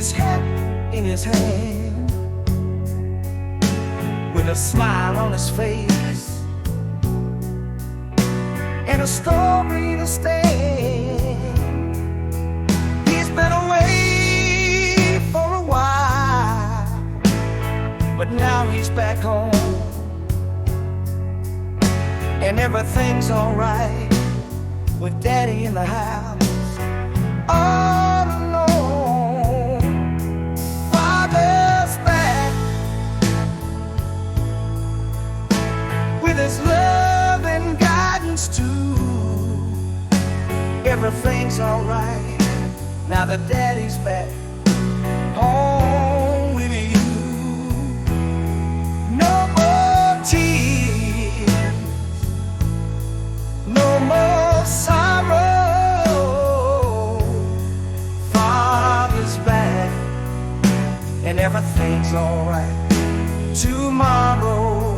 his hat in his hand, with a smile on his face and a story to stand. He's been away for a while, but now he's back home, and everything's alright with Daddy in the house. All alone, Father's back with his love and guidance too. Everything's alright now that Daddy's back home with you. No more tears, no more sorrow. Father's back and everything's alright tomorrow.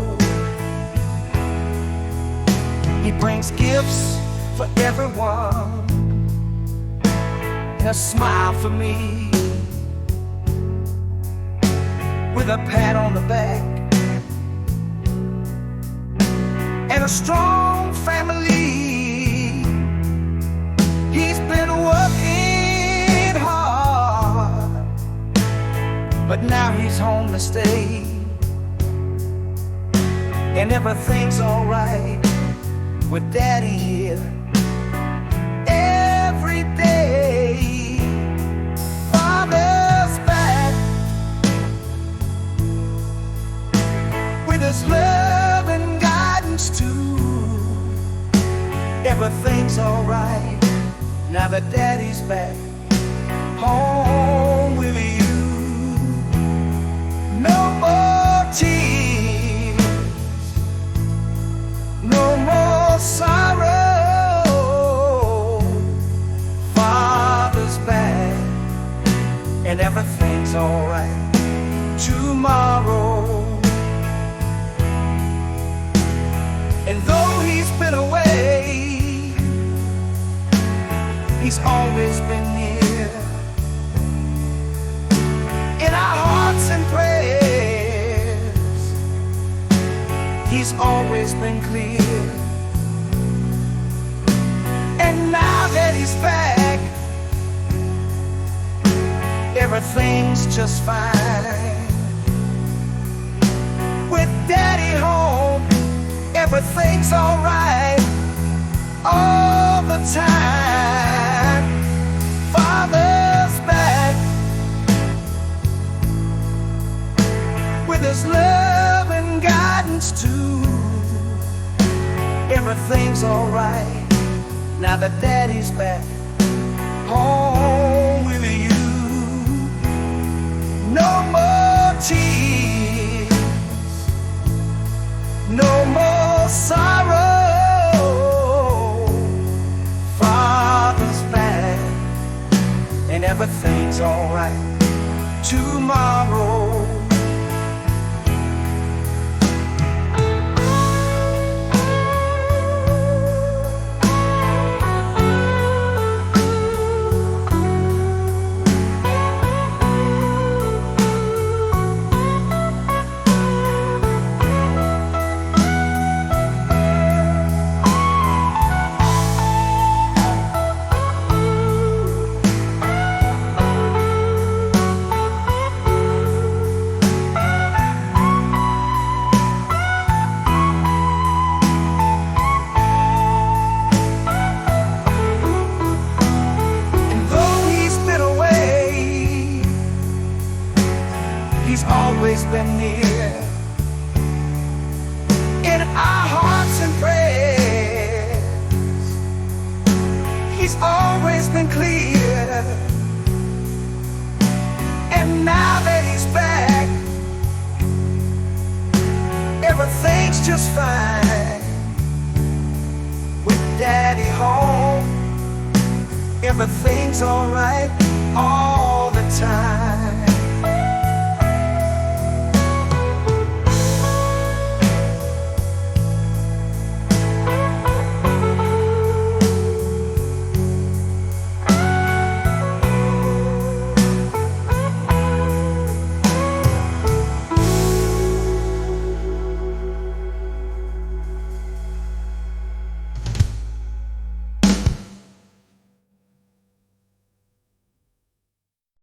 He brings gifts for everyone and a smile for me, with a pat on the back and a strong family. He's been working hard, but now he's home to stay, and everything's alright with Daddy here every day. Father's back with his love and guidance too. Everything's alright now that Daddy's back home with you. No more tears, no more sorrow. Father's back and everything's alright tomorrow. And though he's been away, he's always been near in our hearts and prayers. He's always been clear, and now that he's back, everything's just fine. With Daddy home, everything's alright all the time. Father's back with his love and guidance too. Everything's alright now that Daddy's back home with you. No more tears, no more sorrow. Father's back and everything's alright tomorrow. He's always been near in our hearts and prayers. He's always been clear, and now that he's back, everything's just fine. With Daddy home, everything's alright all the time.